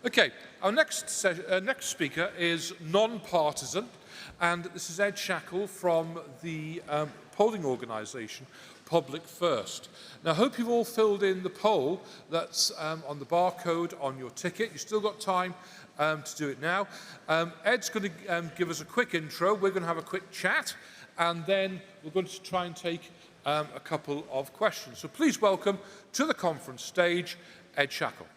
Okay, our next speaker is non-partisan, and this is Ed Shackle from the polling organisation Public First. Now, I hope you've all filled in the poll that's on the barcode on your ticket. You've still got time to do it now. Ed's going to give us a quick intro. We're going to have a quick chat, and then we're going to try and take a couple of questions. So please welcome to the conference stage, Ed Shackle.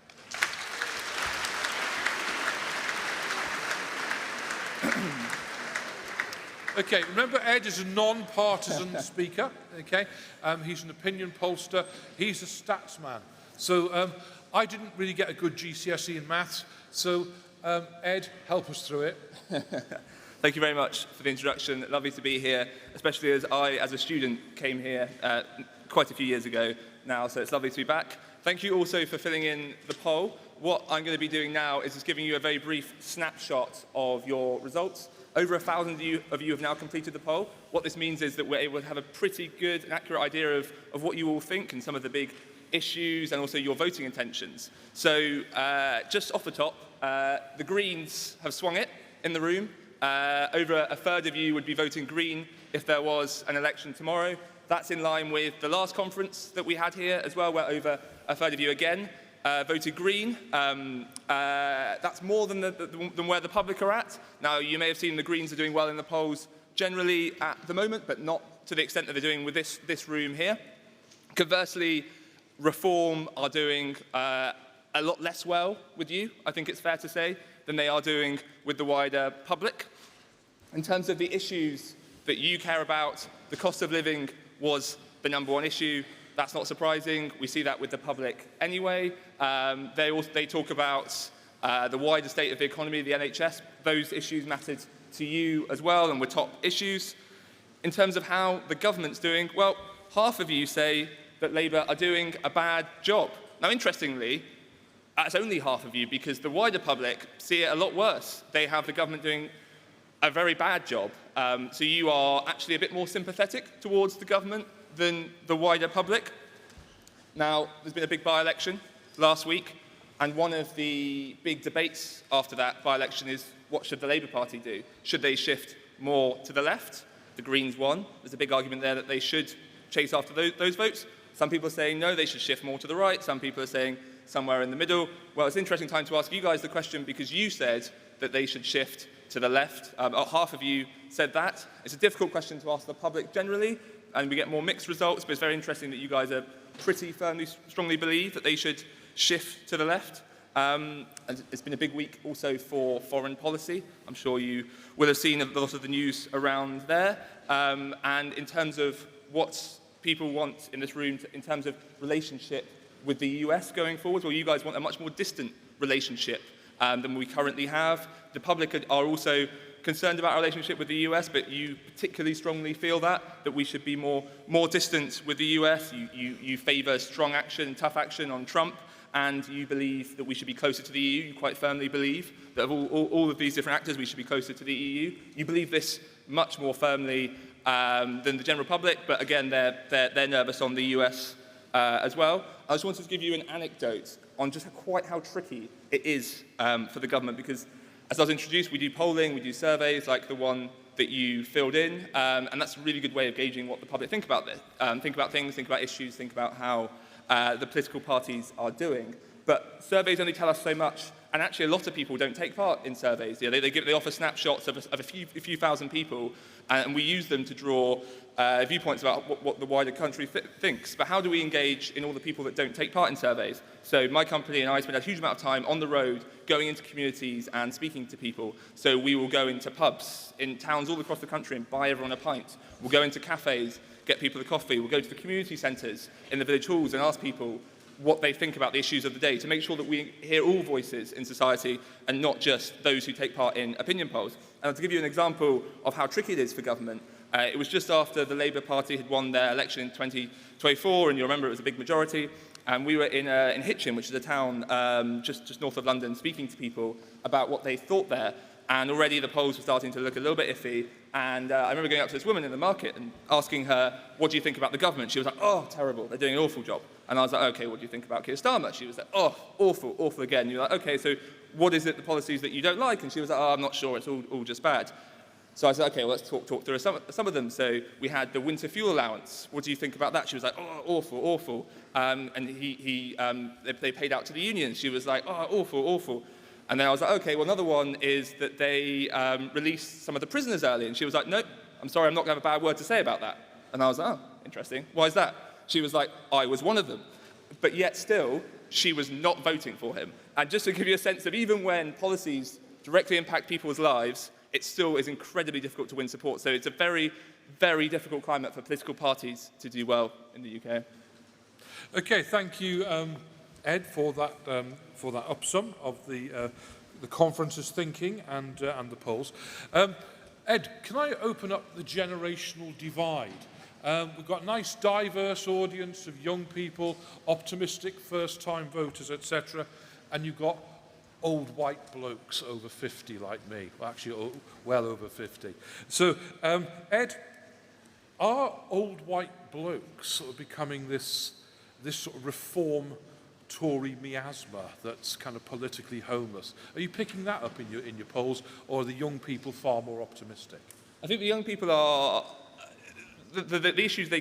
Okay, remember Ed is a non-partisan speaker, okay? He's an opinion pollster, he's a stats man. So I didn't really get a good GCSE in maths, so Ed, help us through it. Thank you very much for the introduction. Lovely to be here, especially as I, as a student, came here quite a few years ago now, so it's lovely to be back. Thank you also for filling in the poll. What I'm going to be doing now is just giving you a very brief snapshot of your results. Over 1,000 of you have now completed the poll. What this means is that we're able to have a pretty good and accurate idea of what you all think and some of the big issues and also your voting intentions. So just off the top, the Greens have swung it in the room. Over a third of you would be voting Green if there was an election tomorrow. That's in line with the last conference that we had here as well, where over a third of you again voted Green. That's more than where the public are at. Now, you may have seen the Greens are doing well in the polls generally at the moment, but not to the extent that they're doing with this room here. Conversely, Reform are doing a lot less well with you, I think it's fair to say, than they are doing with the wider public. In terms of the issues that you care about, the cost of living was the #1 issue. That's not surprising. We see that with the public anyway. They talk about the wider state of the economy, the NHS. Those issues mattered to you as well and were top issues. In terms of how the government's doing, well, half of you say that Labour are doing a bad job. Now, interestingly, that's only half of you because the wider public see it a lot worse. They have the government doing a very bad job. So you are actually a bit more sympathetic towards the government than the wider public. Now, there's been a big by-election last week, and one of the big debates after that by-election is what should the Labour Party do? Should they shift more to the left? The Greens won. There's a big argument there that they should chase after those votes. Some people are saying no, they should shift more to the right. Some people are saying somewhere in the middle. Well, it's an interesting time to ask you guys the question because you said that they should shift to the left. Half of you said that. It's a difficult question to ask the public generally, and we get more mixed results, but it's very interesting that you guys are pretty firmly, strongly believe that they should shift to the left. And it's been a big week also for foreign policy. I'm sure you will have seen a lot of the news around there. And in terms of what people want in this room, in terms of relationship with the US going forward, well, you guys want a much more distant relationship than we currently have. The public are also concerned about our relationship with the US, but you particularly strongly feel that we should be more distant with the US. You favour strong action, tough action on Trump, and you believe that we should be closer to the EU. You quite firmly believe that of all of these different actors, we should be closer to the EU. You believe this much more firmly than the general public, but again, they're nervous on the US as well. I just wanted to give you an anecdote on just quite how tricky it is for the government, because as I was introduced, we do polling, we do surveys like the one that you filled in, and that's a really good way of gauging what the public think about this. Think about things, think about issues, think about how the political parties are doing. But surveys only tell us so much, and actually a lot of people don't take part in surveys. They offer snapshots of a few thousand people, and we use them to draw viewpoints about what the wider country thinks. But how do we engage in all the people that don't take part in surveys? So my company and I spend a huge amount of time on the road, going into communities and speaking to people. So we will go into pubs in towns all across the country and buy everyone a pint. We'll go into cafes, get people a coffee. We'll go to the community centres in the village halls and ask people what they think about the issues of the day, to make sure that we hear all voices in society and not just those who take part in opinion polls. And to give you an example of how tricky it is for government, it was just after the Labour Party had won their election in 2024, and you remember it was a big majority, and we were in Hitchin, which is a town just north of London, speaking to people about what they thought there. And already the polls were starting to look a little bit iffy. And I remember going up to this woman in the market and asking her, what do you think about the government? She was like, oh, terrible, they're doing an awful job. And I was like, okay, what do you think about Keir Starmer? She was like, oh, awful, awful again. You're like, okay, so what is it, the policies that you don't like? And she was like, oh, I'm not sure, it's all just bad. So I said, okay, well, let's talk through some of them. So we had the winter fuel allowance. What do you think about that? She was like, oh, awful, awful. And they paid out to the unions. She was like, oh, awful, awful. And then I was like, okay, well, another one is that they released some of the prisoners early. And she was like, nope, I'm sorry, I'm not going to have a bad word to say about that. And I was like, oh, interesting. Why is that? She was like, I was one of them. But yet still, she was not voting for him. And just to give you a sense of even when policies directly impact people's lives, it still is incredibly difficult to win support. So it's a very, very difficult climate for political parties to do well in the UK. Okay, thank you, Ed, for that upsum of the conference's thinking and the polls. Ed, can I open up the generational divide? We've got a nice diverse audience of young people, optimistic first-time voters, etc., and you've got old white blokes over 50 like me, well, actually well over 50. So, Ed, are old white blokes sort of becoming this sort of reform Tory miasma that's kind of politically homeless? Are you picking that up in your polls, or are the young people far more optimistic? I think the young people are the issues you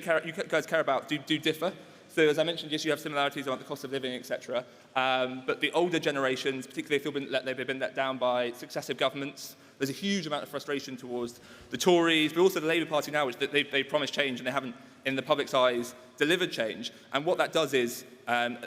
guys care about do differ. So as I mentioned, yes, you have similarities about the cost of living, etc. But the older generations, particularly if they've been let down by successive governments, there's a huge amount of frustration towards the Tories, but also the Labour Party now, which they promised change and they haven't, in the public's eyes, delivered change. And what that does is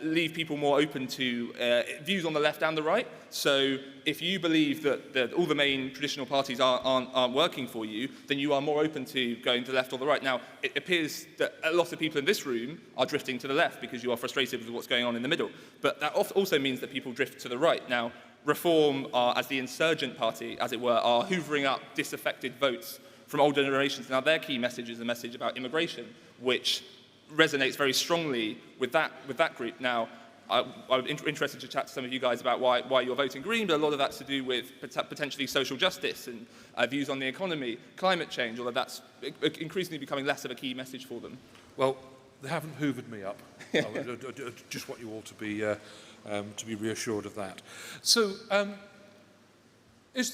leave people more open to views on the left and the right. So if you believe that all the main traditional parties aren't working for you, then you are more open to going to the left or the right. Now, it appears that a lot of people in this room are drifting to the left because you are frustrated with what's going on in the middle. But that also means that people drift to the right. Now, Reform, as the insurgent party, as it were, are hoovering up disaffected votes from older generations. Now, their key message is a message about immigration, which resonates very strongly with that group. Now, I'm interested to chat to some of you guys about why you're voting Green, but a lot of that's to do with potentially social justice and views on the economy, climate change, although that's increasingly becoming less of a key message for them. Well, they haven't hoovered me up. Just want you all to be reassured of that. So, do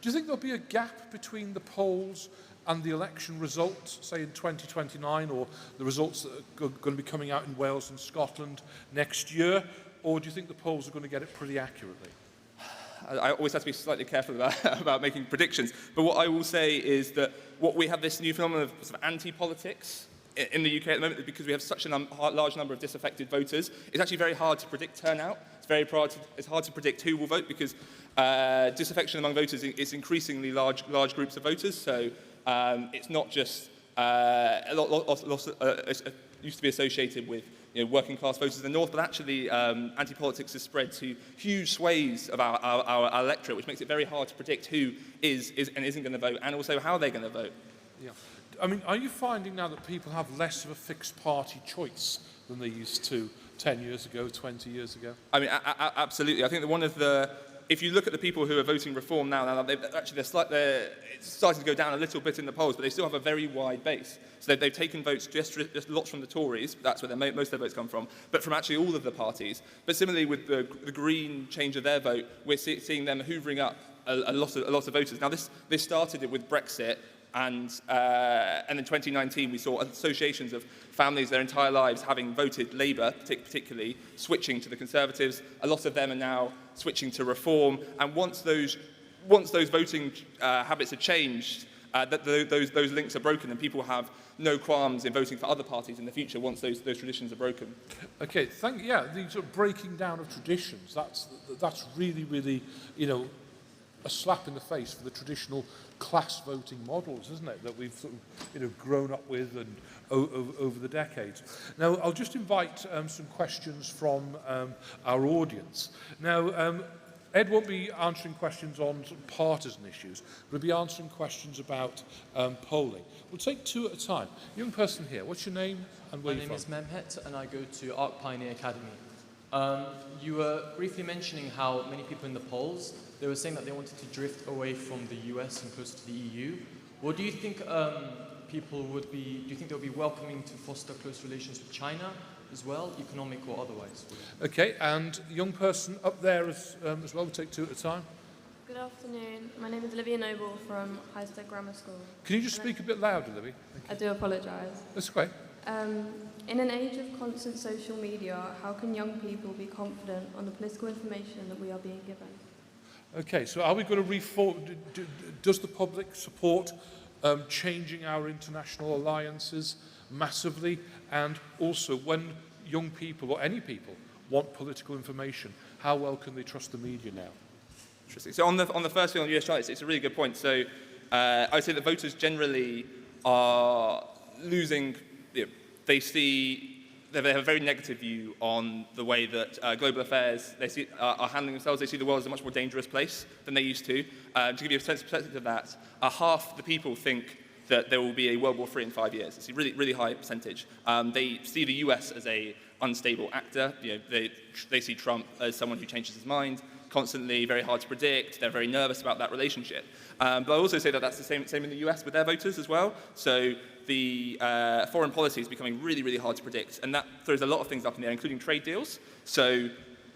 you think there'll be a gap between the polls and the election results, say in 2029, or the results that are going to be coming out in Wales and Scotland next year? Or do you think the polls are going to get it pretty accurately? I always have to be slightly careful about making predictions. But what I will say is that we have this new phenomenon of sort of anti-politics in the UK at the moment, because we have such a large number of disaffected voters. It's actually very hard to predict turnout. It's hard to predict who will vote, because disaffection among voters is increasingly large groups of voters. So it's not just it used to be associated with working class voters in the north, but actually anti-politics has spread to huge swathes of our electorate, which makes it very hard to predict who is and isn't going to vote, and also how they're going to vote. Yeah. I mean, are you finding now that people have less of a fixed party choice than they used to 10 years ago, 20 years ago? I mean, absolutely. I think that if you look at the people who are voting Reform now it's starting to go down a little bit in the polls, but they still have a very wide base. So they've taken votes just lots from the Tories, that's where most of their votes come from, but from actually all of the parties. But similarly with the Green change of their vote, we're seeing them hoovering up a lot of voters. Now this started with Brexit, and in 2019 we saw associations of families their entire lives having voted Labour, particularly, switching to the Conservatives. A lot of them are now switching to Reform, and once those voting habits are changed, those links are broken, and people have no qualms in voting for other parties in the future once those traditions are broken. Okay, the sort of breaking down of traditions, that's really, really, a slap in the face for the traditional class voting models, isn't it, that we've sort of, grown up with and over the decades. Now, I'll just invite some questions from our audience. Now, Ed won't be answering questions on sort of partisan issues, but he'll be answering questions about polling. We'll take two at a time. Young person here, what's your name and where are you from? My name is Mehmet, and I go to Arc Pioneer Academy. You were briefly mentioning how many people in the polls, they were saying that they wanted to drift away from the US and closer to the EU. What do you think do you think they'll be welcoming to foster close relations with China? as well, economic or otherwise. Okay, and young person up there as well. We'll take two at a time. Good afternoon. My name is Olivia Noble from Highstead Grammar School. Can you just speak a bit louder, Libby? I do apologise. That's great. In an age of constant social media, how can young people be confident on the political information that we are being given? Okay, so are we going to does the public support changing our international alliances massively? And also, when young people, or any people, want political information, how well can they trust the media now? Interesting. So on the first thing on US China, it's a really good point. So I would say that voters generally are losing, they have a very negative view on the way that global affairs are handling themselves. They see the world as a much more dangerous place than they used to. To give you a sense of perspective of that, half the people think that there will be a World War III in 5 years. It's a really, really high percentage. They see the US as a unstable actor. They see Trump as someone who changes his mind constantly, very hard to predict. They're very nervous about that relationship. But I also say that that's the same in the US with their voters as well. So the foreign policy is becoming really, really hard to predict. And that throws a lot of things up in the air, including trade deals. So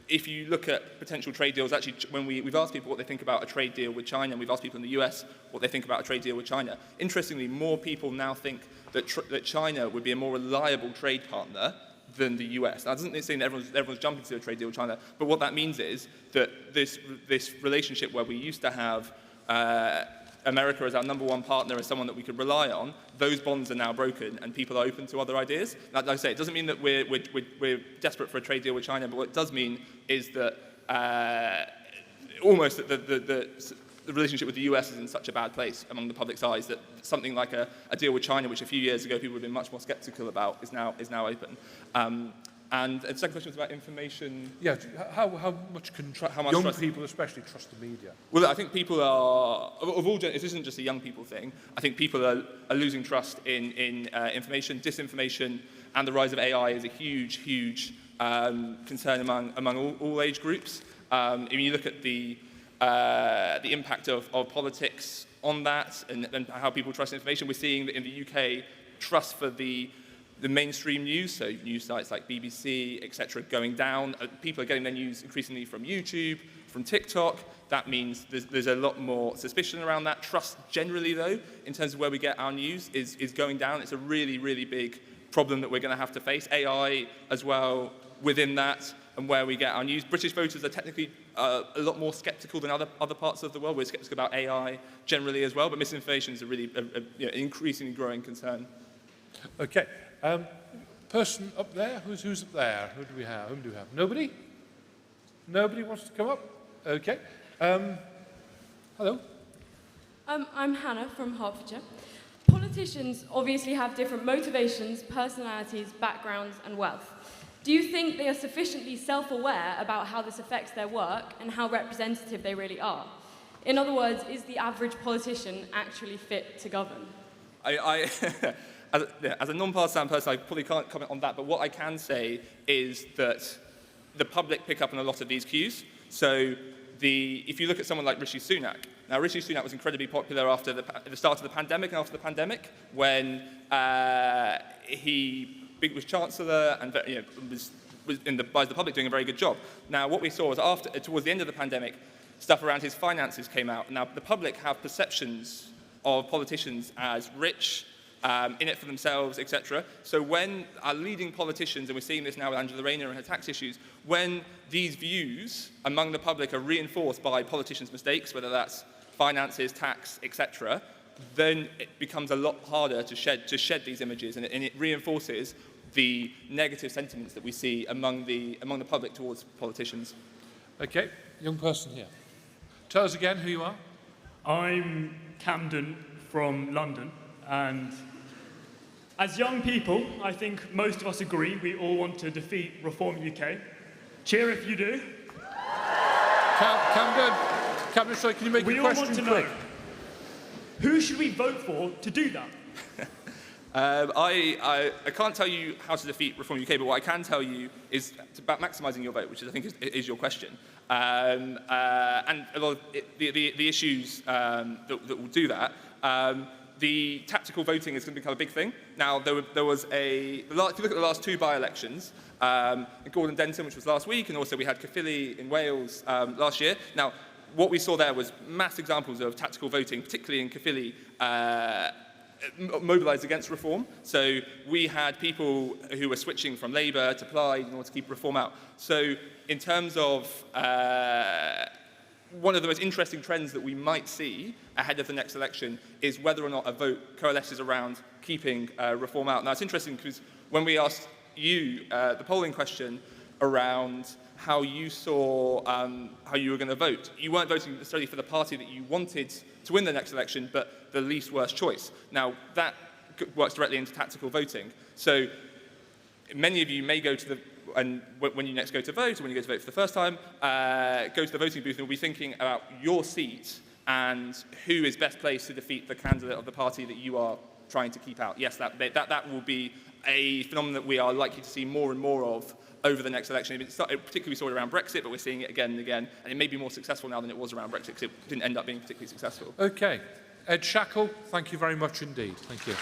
if you look at potential trade deals, actually, when we've asked people what they think about a trade deal with China, and we've asked people in the US what they think about a trade deal with China, interestingly, more people now think that China would be a more reliable trade partner than the US. Now, that doesn't mean that everyone's jumping to a trade deal with China, but what that means is that this relationship where we used to have America as our number one partner, as someone that we could rely on, those bonds are now broken and people are open to other ideas. Now, like I say, it doesn't mean that we're desperate for a trade deal with China, but what it does mean is that almost the relationship with the US is in such a bad place among the public's eyes that something like a deal with China, which a few years ago people would have been much more skeptical about, is now open. And the second question was about information. Yeah, how much can young people especially trust the media? Well, I think people are, of all genders, this isn't just a young people thing. I think people are losing trust in information, disinformation, and the rise of AI is a huge, huge concern among all age groups. If you look at the impact of politics on that and how people trust information, we're seeing that in the UK, trust for the mainstream news, so news sites like BBC, etc., going down. People are getting their news increasingly from YouTube, from TikTok. That means there's a lot more suspicion around that. Trust generally, though, in terms of where we get our news, is going down. It's a really, really big problem that we're going to have to face. AI as well within that, and where we get our news. British voters are technically a lot more sceptical than other parts of the world. We're sceptical about AI generally as well, but misinformation is a really increasingly growing concern. Okay. Person up there? Who's up there? Whom do we have? Nobody? Nobody wants to come up? Okay. Hello. I'm Hannah from Hertfordshire. Politicians obviously have different motivations, personalities, backgrounds, and wealth. Do you think they are sufficiently self-aware about how this affects their work and how representative they really are? In other words, is the average politician actually fit to govern? As a non-partisan person, I probably can't comment on that, but what I can say is that the public pick up on a lot of these cues. So if you look at someone like Rishi Sunak, now Rishi Sunak was incredibly popular after the start of the pandemic and after the pandemic, when he was Chancellor and was by the public doing a very good job. Now, what we saw was towards the end of the pandemic, stuff around his finances came out. Now, the public have perceptions of politicians as rich, in it for themselves, etc. So when our leading politicians, and we're seeing this now with Angela Rayner and her tax issues, when these views among the public are reinforced by politicians' mistakes, whether that's finances, tax, etc., then it becomes a lot harder to shed these images, and it reinforces the negative sentiments that we see among the public towards politicians. Okay, young person here. Tell us again who you are. I'm Camden from London, and as young people, I think most of us agree we all want to defeat Reform UK. Cheer if you do. Camden, sorry, can you make your question quick? We all want to know, who should we vote for to do that? I can't tell you how to defeat Reform UK, but what I can tell you is about maximising your vote, which I think is your question. And a lot of the issues that will do that. the tactical voting is going to become a big thing. Now, there was if you look at the last 2 by-elections, in Gordon Denton, which was last week, and also we had Caerphilly in Wales last year. Now, what we saw there was mass examples of tactical voting, particularly in Caerphilly, mobilised against reform. So we had people who were switching from Labour to Plaid in order to keep reform out. So in terms of one of the most interesting trends that we might see ahead of the next election is whether or not a vote coalesces around keeping reform out. Now, it's interesting because when we asked you the polling question around how you saw how you were going to vote, you weren't voting necessarily for the party that you wanted to win the next election, but the least worst choice. Now, that works directly into tactical voting. So many of you may go to and when you next go to vote, or when you go to vote for the first time, go to the voting booth and will be thinking about your seat and who is best placed to defeat the candidate of the party that you are trying to keep out. Yes, that will be a phenomenon that we are likely to see more and more of over the next election. It particularly saw it around Brexit, but we're seeing it again and again, and it may be more successful now than it was around Brexit, because it didn't end up being particularly successful. Okay. Ed Shackle, thank you very much indeed. Thank you.